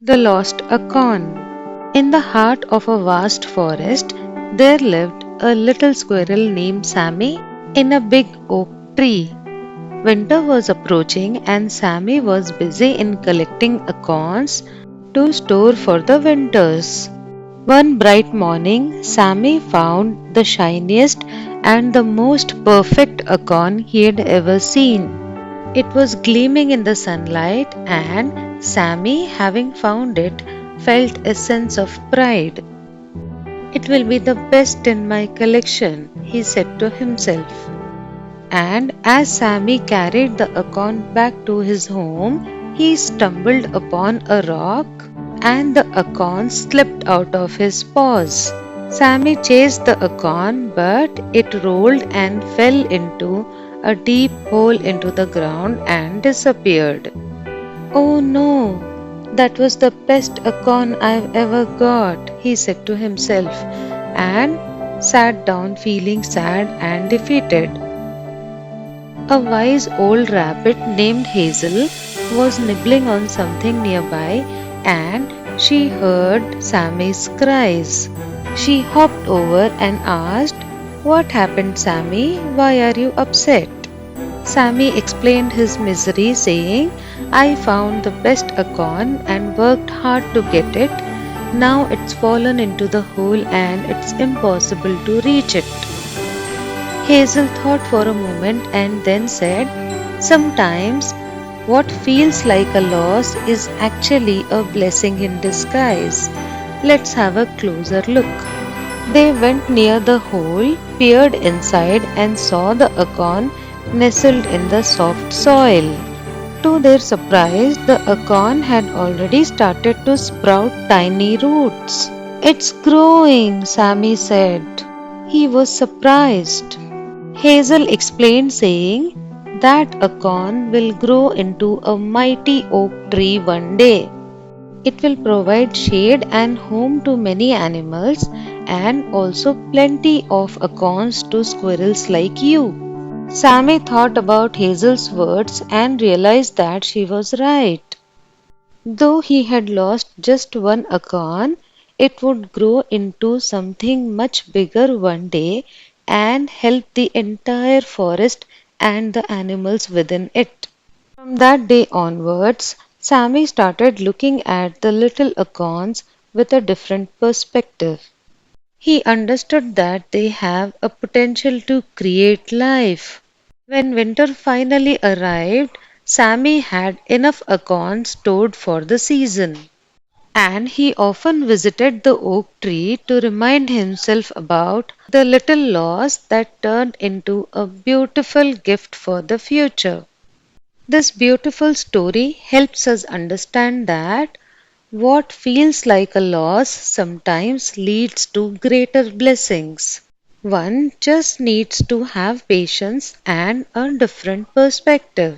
The Lost Acorn. In the heart of a vast forest, there lived a little squirrel named Sammy in a big oak tree. Winter was approaching, and Sammy was busy in collecting acorns to store for the winters. One bright morning, Sammy found the shiniest and the most perfect acorn he had ever seen. It was gleaming in the sunlight, and Sammy, having found it, felt a sense of pride. It will be the best in my collection, he said to himself. And as Sammy carried the acorn back to his home, he stumbled upon a rock and the acorn slipped out of his paws. Sammy chased the acorn, but it rolled and fell into a deep hole into the ground and disappeared. Oh no, that was the best acorn I've ever got, he said to himself, and sat down feeling sad and defeated. A wise old rabbit named Hazel was nibbling on something nearby and she heard Sammy's cries. She hopped over and asked, "What happened, Sammy? Why are you upset?" Sammy explained his misery, saying, "I found the best acorn and worked hard to get it. Now it's fallen into the hole and it's impossible to reach it." Hazel thought for a moment and then said, "Sometimes what feels like a loss is actually a blessing in disguise. Let's have a closer look." They went near the hole, peered inside, and saw the acorn nestled in the soft soil. To their surprise, the acorn had already started to sprout tiny roots. "It's growing," Sammy said. He was surprised. Hazel explained, saying, "That acorn will grow into a mighty oak tree one day. It will provide shade and home to many animals and also plenty of acorns to squirrels like you." Sammy thought about Hazel's words and realized that she was right. Though he had lost just one acorn, it would grow into something much bigger one day and help the entire forest and the animals within it. From that day onwards, Sammy started looking at the little acorns with a different perspective. He understood that they have a potential to create life. When winter finally arrived, Sammy had enough acorns stored for the season. And he often visited the oak tree to remind himself about the little loss that turned into a beautiful gift for the future. This beautiful story helps us understand that what feels like a loss sometimes leads to greater blessings. One just needs to have patience and a different perspective.